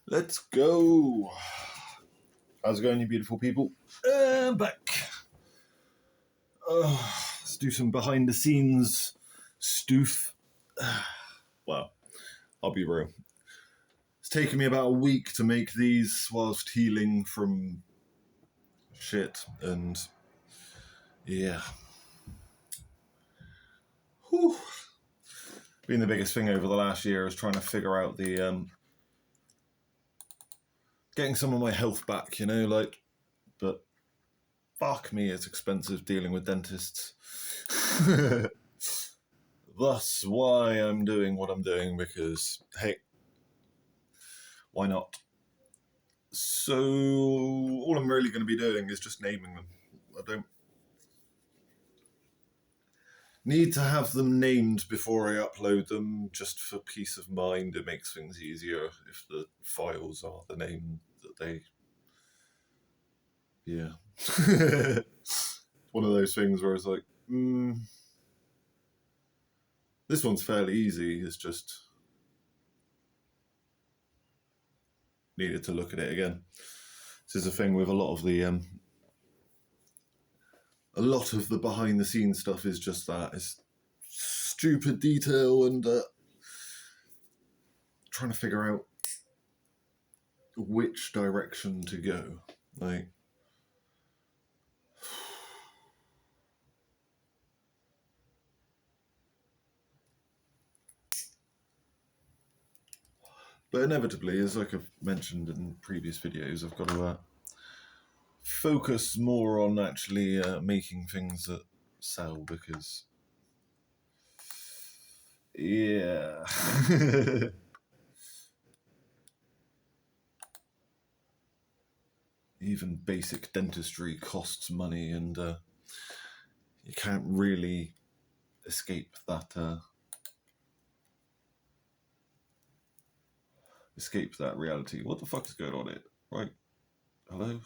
Let's go. How's it going, you beautiful people? I'm back. Let's do some behind the scenes stoof. Well, I'll be real. It's taken me about a week to make these whilst healing from shit, and yeah. Whew. Been the biggest thing over the last year is trying to figure out the getting some of my health back, you know, like, but fuck me, it's expensive dealing with dentists. Thus why I'm doing what I'm doing, because, hey, why not? So all I'm really going to be doing is just naming them. I don't need to have them named before I upload them, just for peace of mind. It makes things easier if the files are the name that they... Yeah. One of those things where it's like, this one's fairly easy, it's just needed to look at it again. This is the thing with a lot of the behind the scenes stuff is just that. It's stupid detail and trying to figure out which direction to go. Like, but inevitably, as like I've mentioned in previous videos, I've got to focus more on actually making things that sell, because yeah. Even basic dentistry costs money, and you can't really escape that reality. What the fuck is going on here? Right, hello?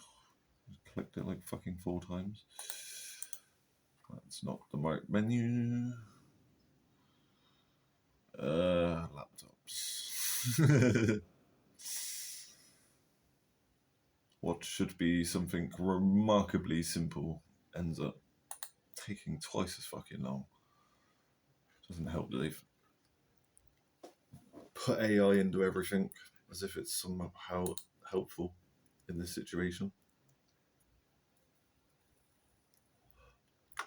Clicked it like fucking 4 times. That's not the right menu. Laptops. What should be something remarkably simple ends up taking twice as fucking long. Doesn't help that they've put AI into everything as if it's somehow helpful in this situation.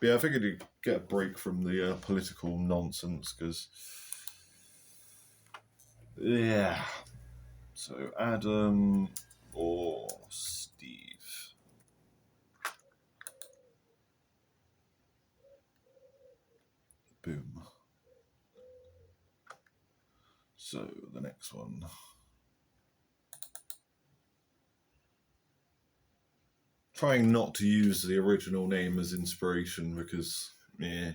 But yeah, I figured you'd get a break from the political nonsense, because yeah. So Adam or Steve? Boom. So the next one. Trying not to use the original name as inspiration, because, yeah.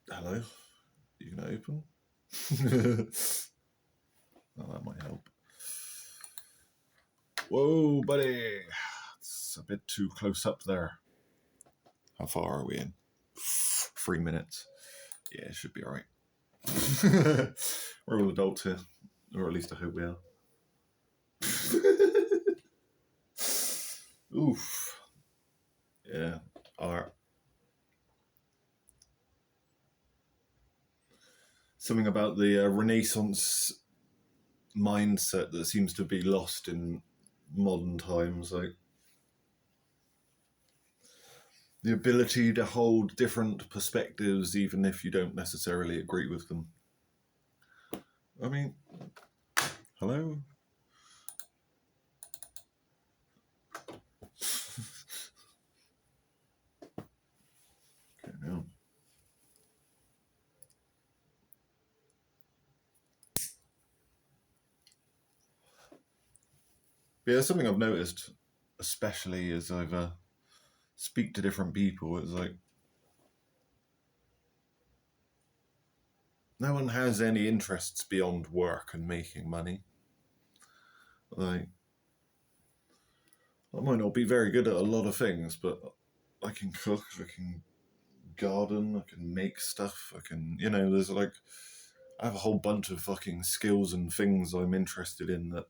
Hello? You can open? Oh, that might help. Whoa, buddy. It's a bit too close up there. How far are we in? 3 minutes. Yeah, it should be alright. We're all adults here. Or at least I hope we are. Oof. Yeah. Alright. Something about the Renaissance mindset that seems to be lost in modern times, like the ability to hold different perspectives even if you don't necessarily agree with them. I mean, hello? Okay, now. Yeah, something I've noticed, especially as I've speak to different people, it's like no one has any interests beyond work and making money. Like, I might not be very good at a lot of things, but I can cook, I can garden, I can make stuff, I can, you know, there's like, I have a whole bunch of fucking skills and things I'm interested in that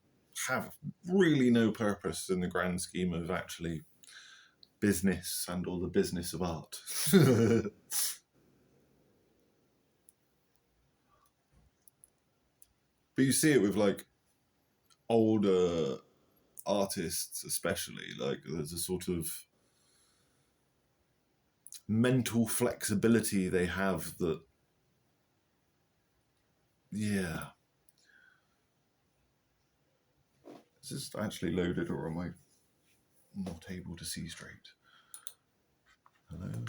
have really no purpose in the grand scheme of actually business and or the business of art. But you see it with like older artists especially, like there's a sort of mental flexibility they have that, yeah. Is this actually loaded or am I not able to see straight? Hello?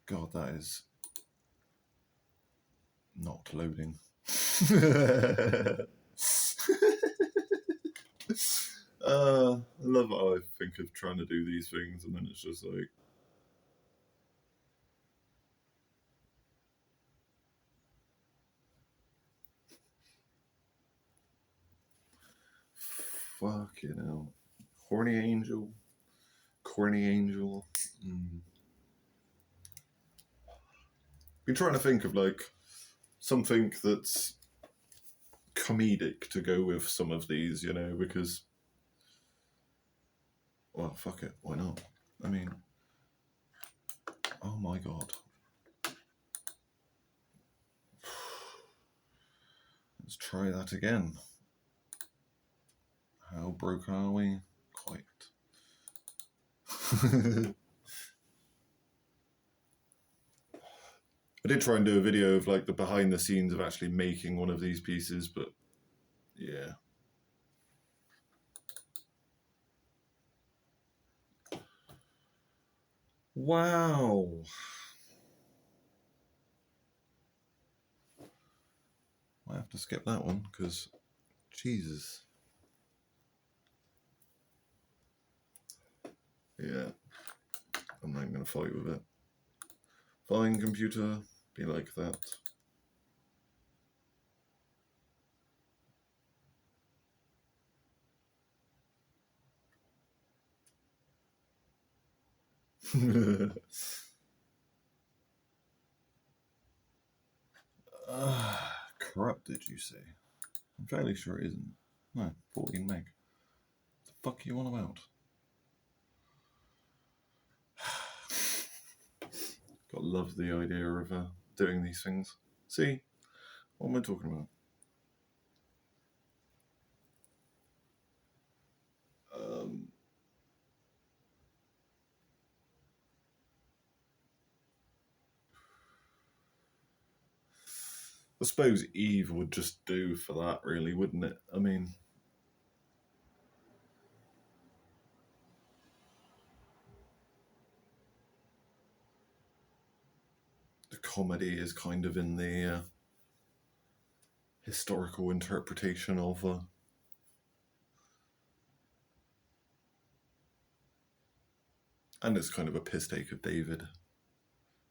God, that is not loading. I love how I think of trying to do these things and then it's just like, fucking hell. Horny angel, corny angel. Been trying to think of like something that's comedic to go with some of these, you know, because, well, fuck it, why not? I mean, oh my god. Let's try that again. How broke are we? Quite. I did try and do a video of like the behind the scenes of actually making one of these pieces, but yeah. Wow. I have to skip that one because Jesus. Yeah. I'm not even going to fight with it. Fine, computer, be like that. Corrupted, you say? I'm fairly sure it isn't. No, 14 meg. What the fuck are you on about? Gotta love the idea of doing these things. See? What am I talking about? I suppose Eve would just do for that, really, wouldn't it? I mean, the comedy is kind of in the historical interpretation of and it's kind of a piss take of David.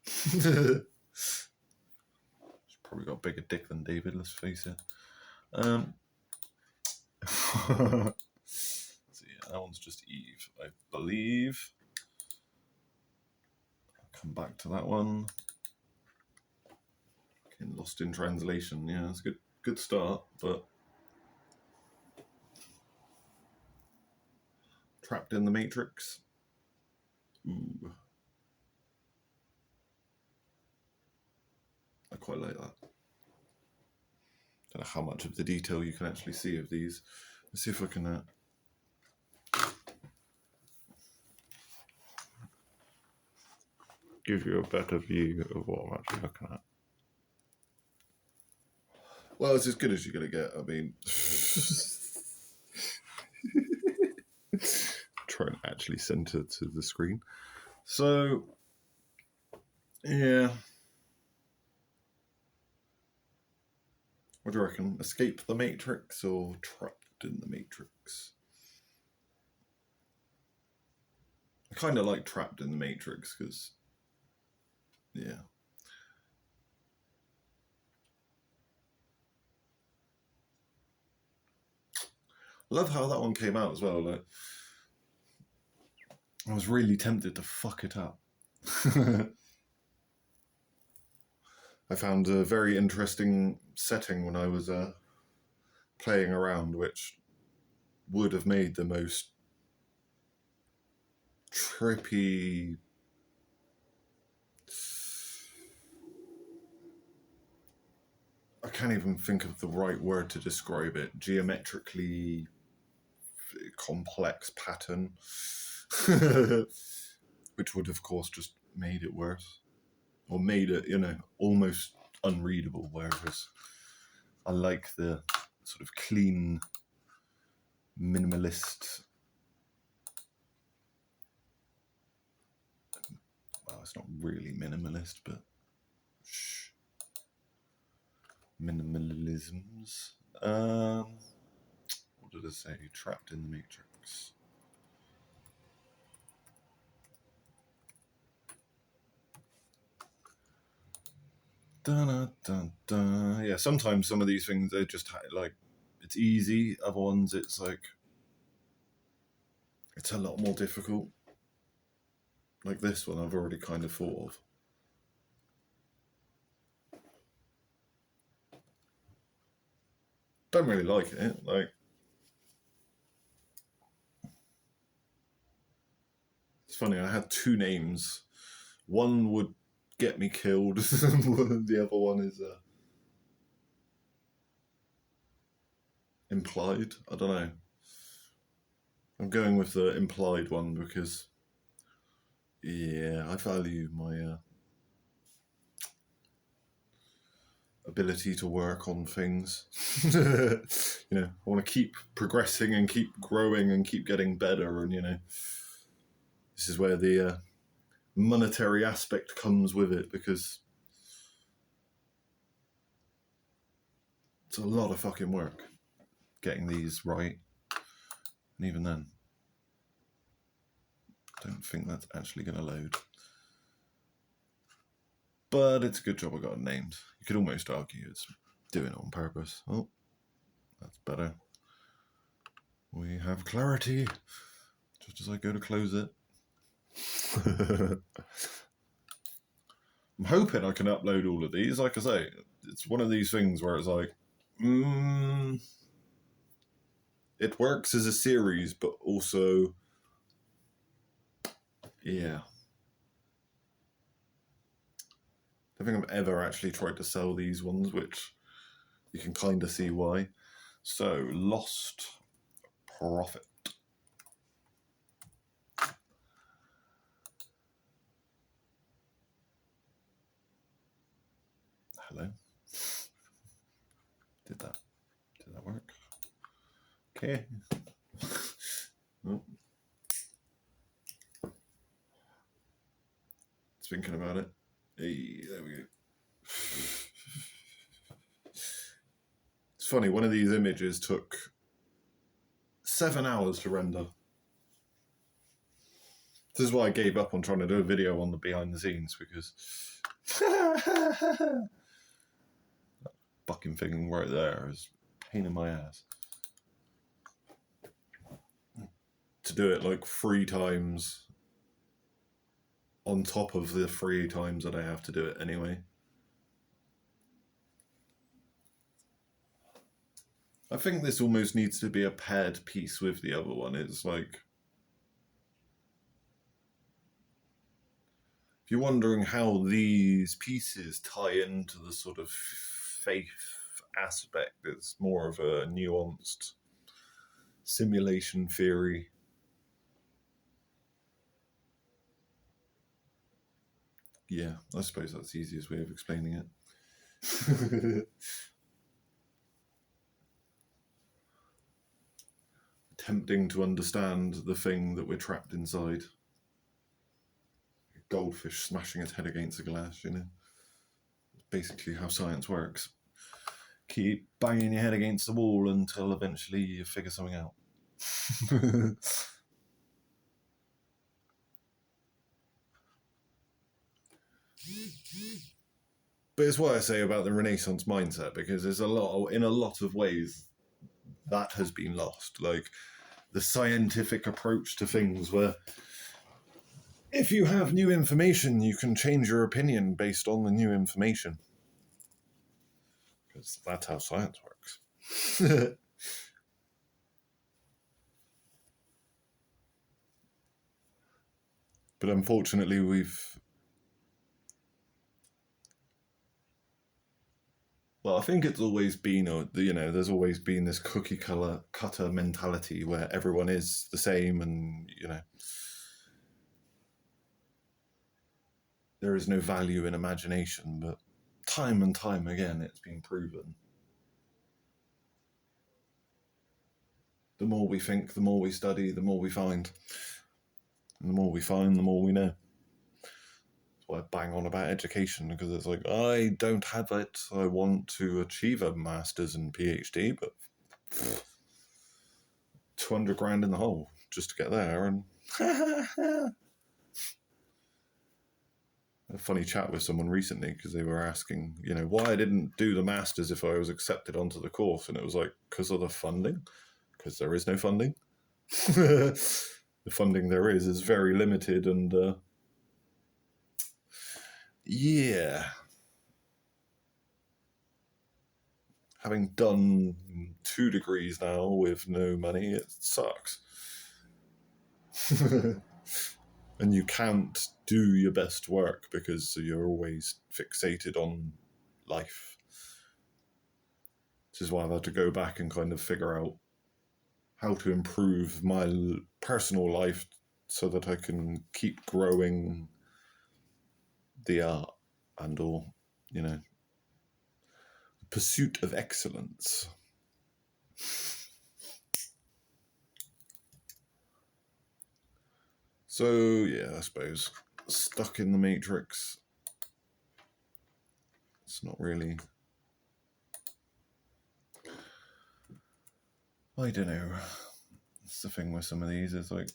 She's probably got a bigger dick than David, let's face it. So yeah, that one's just Eve, I believe. I'll come back to that one. Getting lost in translation, yeah, it's a good start, but trapped in the Matrix. Ooh. I quite like that. Don't know how much of the detail you can actually see of these. Let's see if I can give you a better view of what I'm actually looking at. Well, it's as good as you're going to get. I mean, try and actually center to the screen. So, yeah. What do you reckon? Escape the Matrix or trapped in the Matrix? I kind of like trapped in the Matrix because, yeah. I love how that one came out as well. Like, I was really tempted to fuck it up. I found a very interesting setting when I was playing around, which would have made the most trippy... I can't even think of the right word to describe it. Geometrically complex pattern. Which would, of course, just made it worse. Or made it, you know, almost unreadable, whereas I like the sort of clean, minimalist... Well, it's not really minimalist, but... Shh. Minimalisms. What did I say? Trapped in the Matrix. Dun, dun, dun. Yeah, sometimes some of these things, they're just like, it's easy. Other ones, it's like, it's a lot more difficult. Like this one, I've already kind of thought of. Don't really like it. Like, it's funny, I had two names. One would get me killed. The other one is implied. I don't know. I'm going with the implied one because, yeah, I value my ability to work on things. You know, I want to keep progressing and keep growing and keep getting better, and, you know, this is where the monetary aspect comes with it, because it's a lot of fucking work getting these right. And even then, I don't think that's actually going to load. But it's a good job I got it named. You could almost argue it's doing it on purpose. Oh, that's better. We have clarity. Just as I go to close it. I'm hoping I can upload all of these. Like I say, it's one of these things where it's like, it works as a series, but also, yeah. I don't think I've ever actually tried to sell these ones, which you can kind of see why. So, lost profit. Hello. Did that work? Okay. Oh. Thinking about it. Hey, there we go. It's funny, one of these images took 7 hours to render. This is why I gave up on trying to do a video on the behind the scenes, because that fucking thing right there is a pain in my ass. To do it like 3 times on top of the 3 times that I have to do it anyway. I think this almost needs to be a paired piece with the other one. It's like, if you're wondering how these pieces tie into the sort of faith aspect, it's more of a nuanced simulation theory. Yeah, I suppose that's the easiest way of explaining it. Attempting to understand the thing that we're trapped inside. A goldfish smashing its head against a glass, you know. It's basically how science works. Keep banging your head against the wall until eventually you figure something out. But it's what I say about the Renaissance mindset, because there's in a lot of ways, that has been lost. Like, the scientific approach to things where if you have new information, you can change your opinion based on the new information. Because that's how science works. But unfortunately, well, I think it's always been, there's always been this cookie cutter mentality where everyone is the same, and, there is no value in imagination. But time and time again, it's been proven. The more we think, the more we study, the more we find. And the more we find, the more we know. That's why I bang on about education, because it's like, I don't have it. I want to achieve a master's and PhD, but 200 grand in the hole just to get there. And a funny chat with someone recently, because they were asking, why I didn't do the master's if I was accepted onto the course. And it was like, because of the funding. Because there is no funding. The funding there is very limited, and yeah. Having done 2 degrees now with no money, it sucks. And you can't do your best work because you're always fixated on life. This is why I've had to go back and kind of figure out how to improve my personal life so that I can keep growing the art and all, pursuit of excellence. So, yeah, I suppose stuck in the matrix. It's not really... I don't know. It's the thing with some of these, it's like...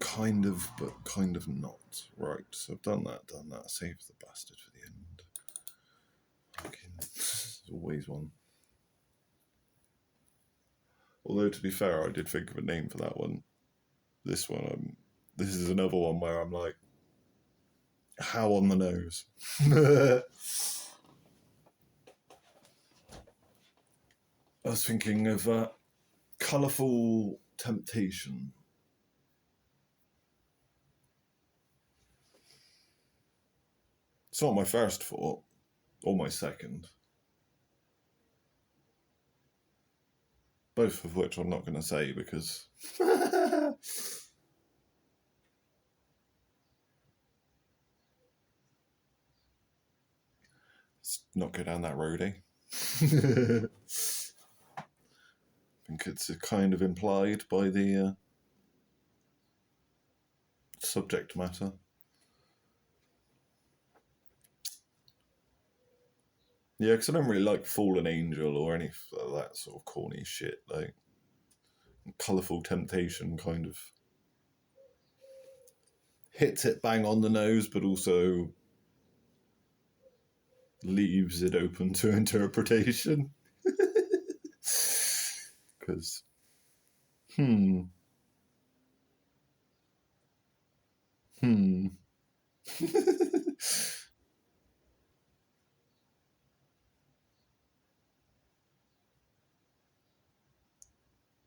kind of, but kind of not. Right, so I've done that. Save the bastard for the end. Fucking, there's always one. Although, to be fair, I did think of a name for that one. This one, this is another one where I'm like, how on the nose? I was thinking of Colourful Temptation. It's not my first thought, or my second. Both of which I'm not going to say because... Let's not go down that road, eh? I think it's kind of implied by the subject matter. Yeah, because I don't really like Fallen Angel or any of that sort of corny shit. Like, Colourful Temptation kind of hits it bang on the nose, but also leaves it open to interpretation. Because,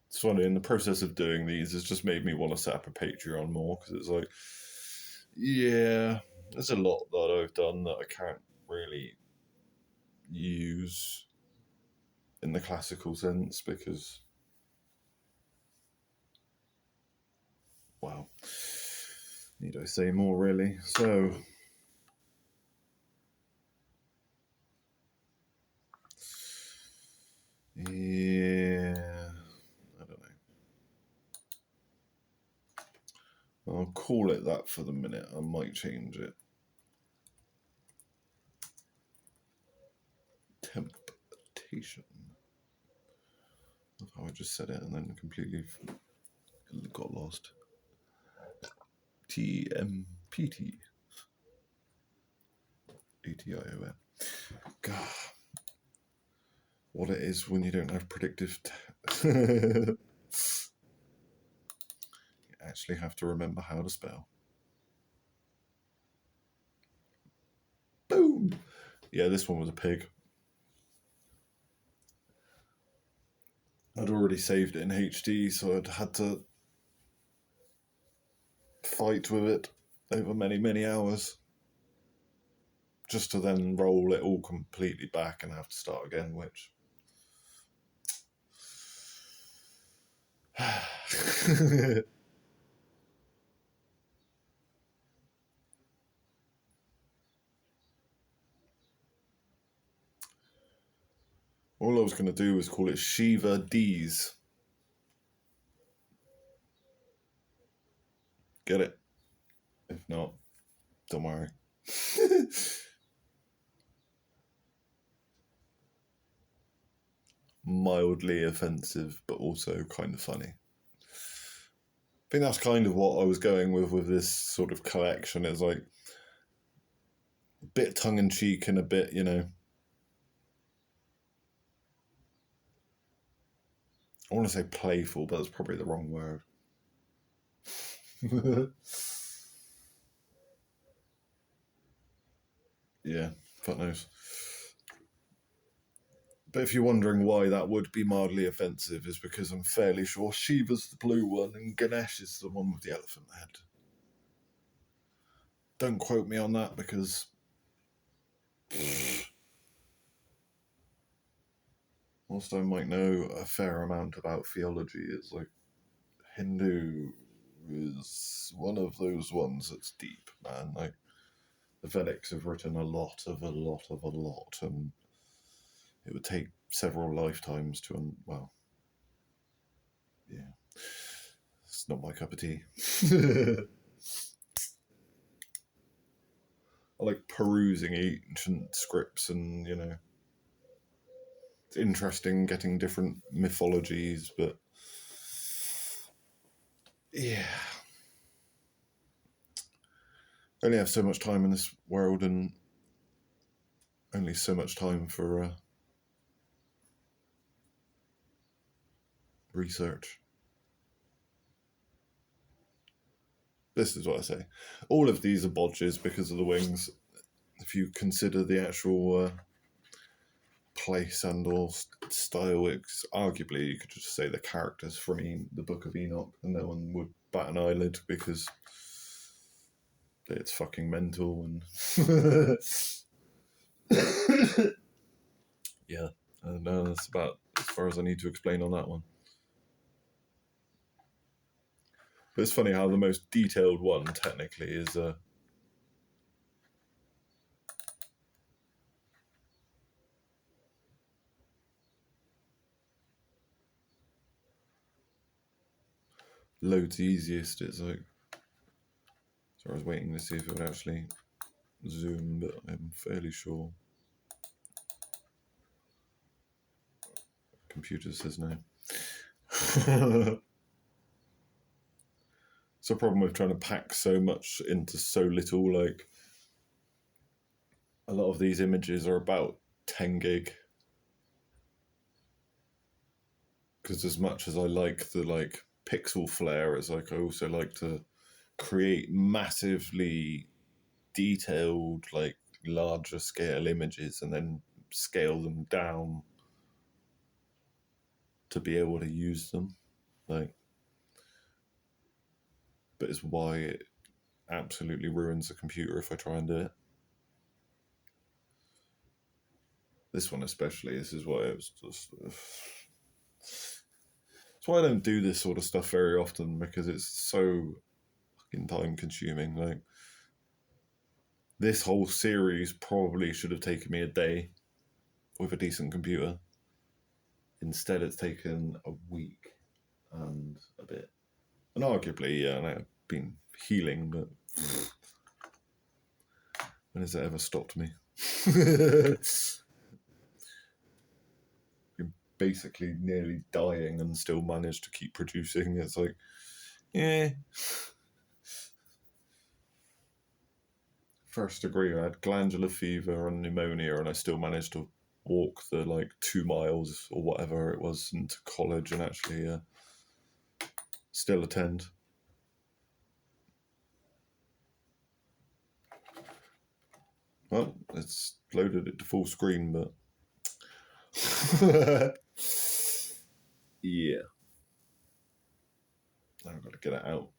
It's funny, in the process of doing these, it's just made me want to set up a Patreon more, because it's like, yeah, there's a lot that I've done that I can't really use in the classical sense, because, wow, need I say more, really? So, yeah, I don't know. I'll call it that for the minute. I might change it. Temptation. That's how I just said it and then completely got lost. TMPT. ATION. God. What it is when you don't have predictive... you actually have to remember how to spell. Boom! Yeah, this one was a pig. I'd already saved it in HD, so I'd had to fight with it over many, many hours. Just to then roll it all completely back and have to start again, which... All I was going to do was call it Shiva D's. Get it? If not, don't worry. Mildly offensive, but also kind of funny. I think that's kind of what I was going with this sort of collection. It's like a bit tongue-in-cheek and a bit, you know... I want to say playful, but that's probably the wrong word. Yeah, fuck knows. But if you're wondering why that would be mildly offensive, is because I'm fairly sure Shiva's the blue one and Ganesh is the one with the elephant head. Don't quote me on that because... whilst I might know a fair amount about theology, it's like Hindu is one of those ones that's deep, man. Like the Vedics have written a lot, and it would take several lifetimes to, well, yeah, it's not my cup of tea. I like perusing ancient scripts and, you know, it's interesting getting different mythologies, but yeah. I only have so much time in this world and only so much time for research. This is what I say. All of these are bodges because of the wings. If you consider the actual place and or style, it's arguably you could just say the characters from the Book of Enoch, and no one would bat an eyelid because it's fucking mental. And yeah, and that's about as far as I need to explain on that one. But it's funny how the most detailed one technically is loads easiest. It's like, so I was waiting to see if it would actually zoom, but I'm fairly sure. Computer says no. It's a problem with trying to pack so much into so little. Like, a lot of these images are about 10 gig. Because as much as I like the pixel flare, it's like I also like to create massively detailed, larger scale images and then scale them down to be able to use them. But it's why it absolutely ruins the computer if I try and do it. This one especially, this is why it was just... That's why I don't do this sort of stuff very often, because it's so fucking time consuming. Like, this whole series probably should have taken me a day with a decent computer. Instead, it's taken a week and a bit. And arguably, yeah, I've been healing, but when has it ever stopped me? Basically nearly dying and still managed to keep producing. It's like, yeah. first degree, I had glandular fever and pneumonia, and I still managed to walk the 2 miles or whatever it was into college and actually still attend. Well, it's loaded it to full screen, but yeah, I've got to get it out.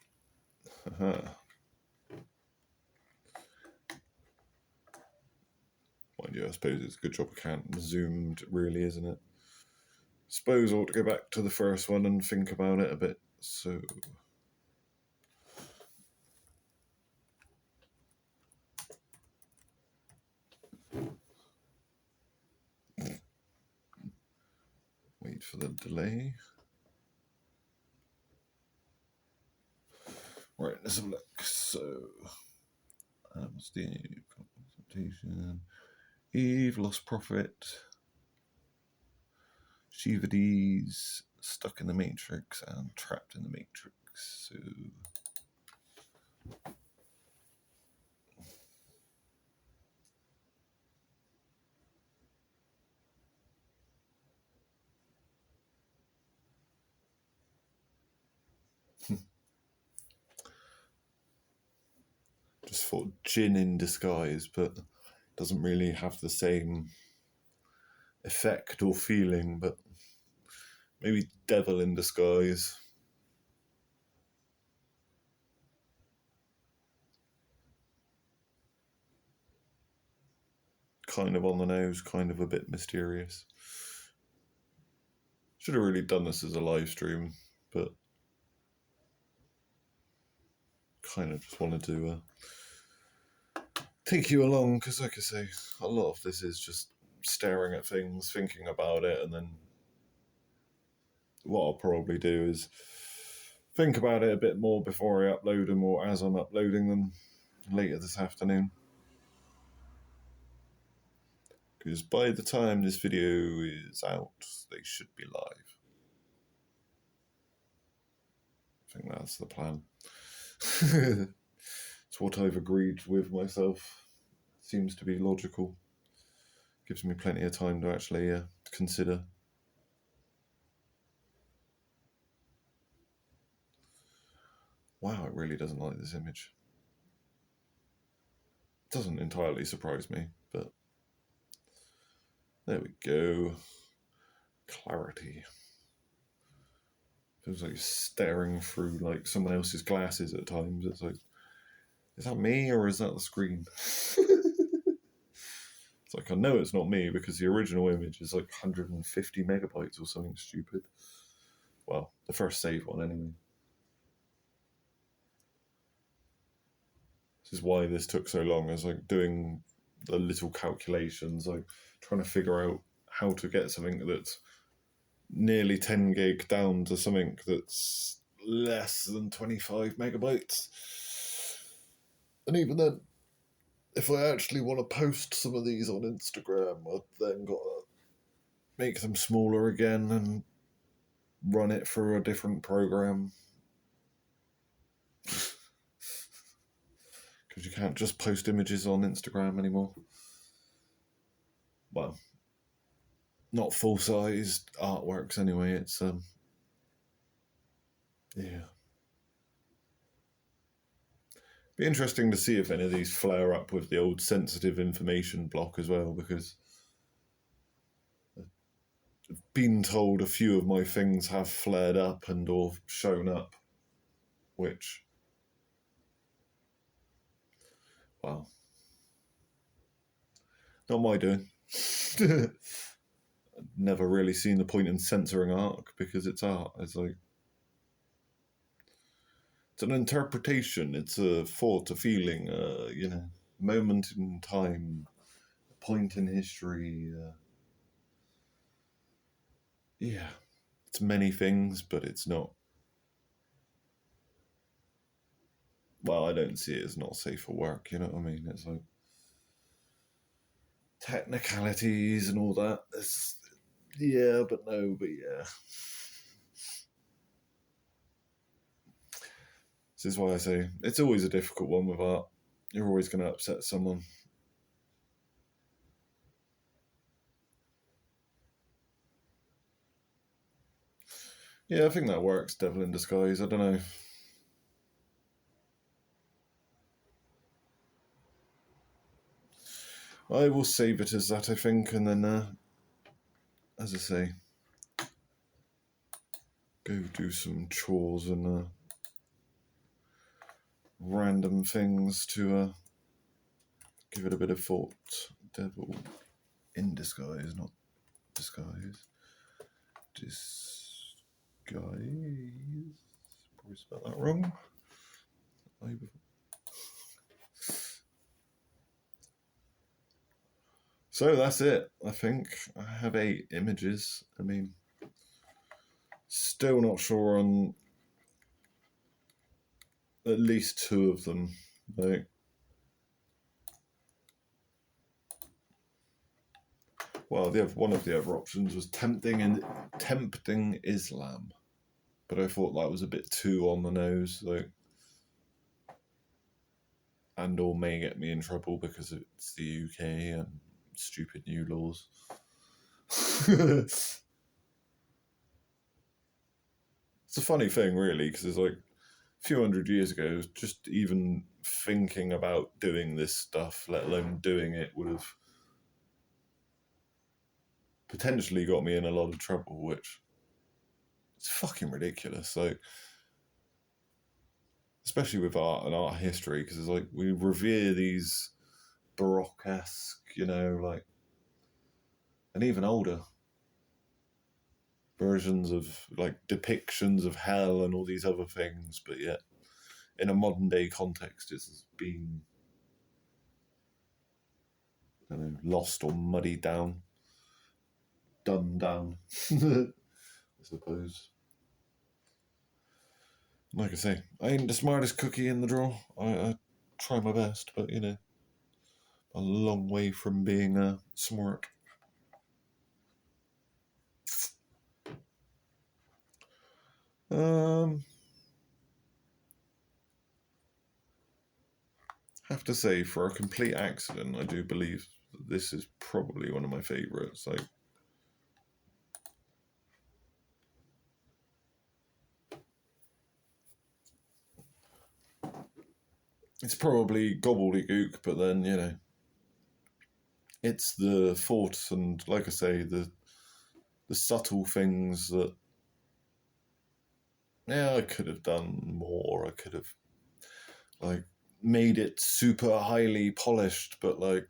Mind you, I suppose it's a good job I can't zoomed, really, isn't it? Suppose I ought to go back to the first one and think about it a bit. So wait for the delay. Right, let's have a look. So what's the presentation? Eve, Lost Prophet, Shivadis, Stuck in the Matrix, and Trapped in the Matrix. So just thought Jinn in disguise, but doesn't really have the same effect or feeling, but maybe devil in disguise. Kind of on the nose, kind of a bit mysterious. Should have really done this as a live stream, but kind of just wanted to take you along, because like I say, a lot of this is just staring at things, thinking about it, and then what I'll probably do is think about it a bit more before I upload them, or as I'm uploading them later this afternoon. Because by the time this video is out, they should be live. I think that's the plan. It's what I've agreed with myself. Seems to be logical. Gives me plenty of time to actually consider. Wow, it really doesn't like this image. Doesn't entirely surprise me, but there we go. Clarity. Feels like staring through someone else's glasses at times. It's like, is that me or is that the screen? It's like, I know it's not me because the original image is 150 megabytes or something stupid. Well, the first save one anyway. This is why this took so long. I was doing the little calculations, trying to figure out how to get something that's nearly 10 gig down to something that's less than 25 megabytes. And even then, if I actually want to post some of these on Instagram, I've then got to make them smaller again and run it through a different program. Because you can't just post images on Instagram anymore. Well, not full-sized artworks anyway. It's yeah. Be interesting to see if any of these flare up with the old sensitive information block as well, because I've been told a few of my things have flared up and or shown up, which, well, not my doing. I've never really seen the point in censoring art because it's art. It's it's an interpretation, it's a thought, a feeling, moment in time, a point in history. Yeah, it's many things, but it's not. Well, I don't see it as not safe for work, you know what I mean? It's technicalities and all that. It's, yeah, but no, but yeah. This is why I say it's always a difficult one with art. You're always going to upset someone. Yeah, I think that works, Devil in Disguise. I don't know. I will save it as that, I think, and then, as I say, go do some chores and random things to give it a bit of thought. Devil in Disguise, not disguise. Disguise. Probably spelled that wrong. So that's it, I think. I have 8 images. I mean, still not sure on at least 2 of them. Like, well, one of the other options was tempting Islam, but I thought that was a bit too on the nose, like, and or may get me in trouble because it's the UK and stupid new laws. It's a funny thing, really, because it's like a few hundred years ago, just even thinking about doing this stuff, let alone doing it, would have potentially got me in a lot of trouble, which is fucking ridiculous. Like, especially with art and art history, because it's like we revere these Baroque-esque, like, and even older versions of like depictions of hell and all these other things, but yet in a modern day context it's been, I don't know, lost or muddied down, dumbed down. I suppose. Like I say, I ain't the smartest cookie in the drawer. I try my best, but a long way from being smart. Have to say, for a complete accident, I do believe that this is probably one of my favourites. Like, it's probably gobbledygook, but then it's the thought and, like I say, the subtle things that, I could have done more. I could have, like, made it super highly polished, but, like,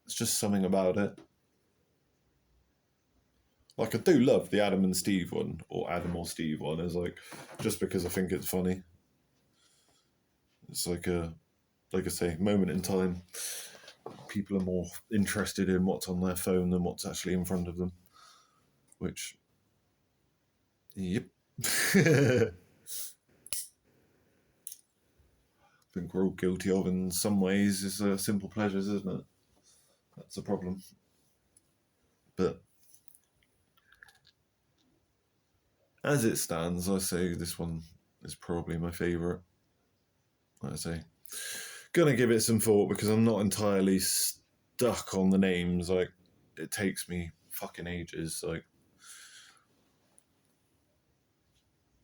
it's just something about it. Like, I do love the Adam and Steve one, or Adam or Steve one, is like, just because I think it's funny. It's like I say, moment in time. People are more interested in what's on their phone than what's actually in front of them. Which, yep. I think we're all guilty of in some ways. It's simple pleasures, isn't it? That's a problem. But as it stands, I say this one is probably my favourite. Like I say, gonna give it some thought because I'm not entirely stuck on the names. Like, it takes me fucking ages. Like,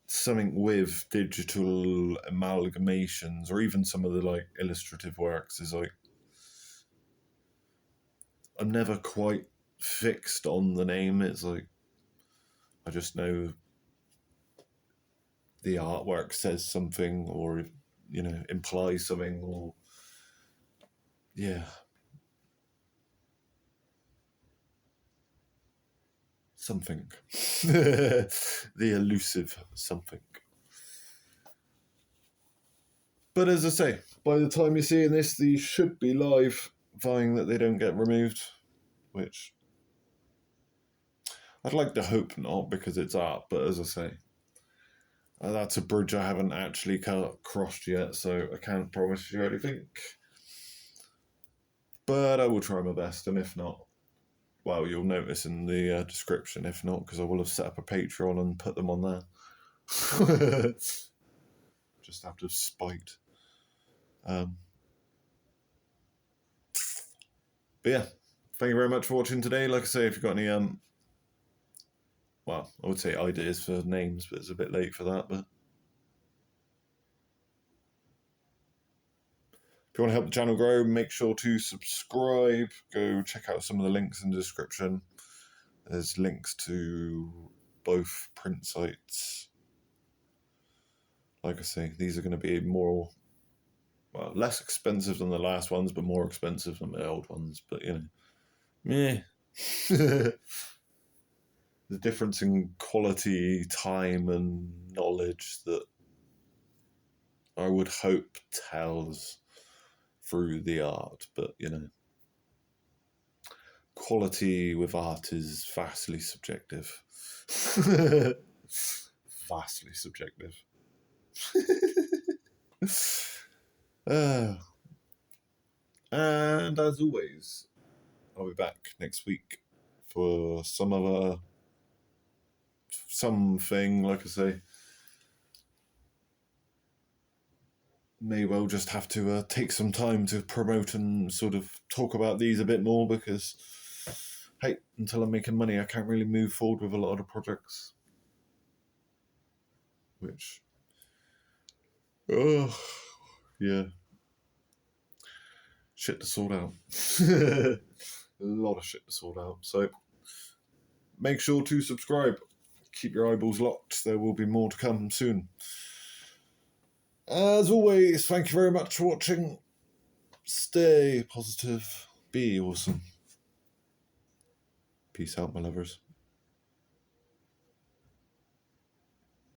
something with digital amalgamations or even some of the like illustrative works is like, I'm never quite fixed on the name. It's like, I just know the artwork says something or implies something, or something. The elusive something. But as I say, by the time you're seeing this, these should be live, vying that they don't get removed, which I'd like to hope not, because it's art, but as I say, that's a bridge I haven't actually crossed yet, so I can't promise you anything. But I will try my best, and if not, well, you'll notice in the description, if not, because I will have set up a Patreon and put them on there. Just out of spite. But yeah, thank you very much for watching today. Like I say, if you've got any, well, I would say ideas for names, but it's a bit late for that. But if you want to help the channel grow, make sure to subscribe. Go check out some of the links in the description. There's links to both print sites. Like I say, these are going to be more, well, less expensive than the last ones, but more expensive than the old ones. But, you know, meh. The difference in quality, time, and knowledge that I would hope tells through the art. But, you know, quality with art is vastly subjective. Vastly subjective. And as always, I'll be back next week for something, like I say. May well just have to take some time to promote and sort of talk about these a bit more, because, hey, until I'm making money, I can't really move forward with a lot of projects. Which, oh, yeah. Shit to sort out. A lot of shit to sort out. So make sure to subscribe. Keep your eyeballs locked. There will be more to come soon. As always, thank you very much for watching. Stay positive. Be awesome. Peace out, my lovers.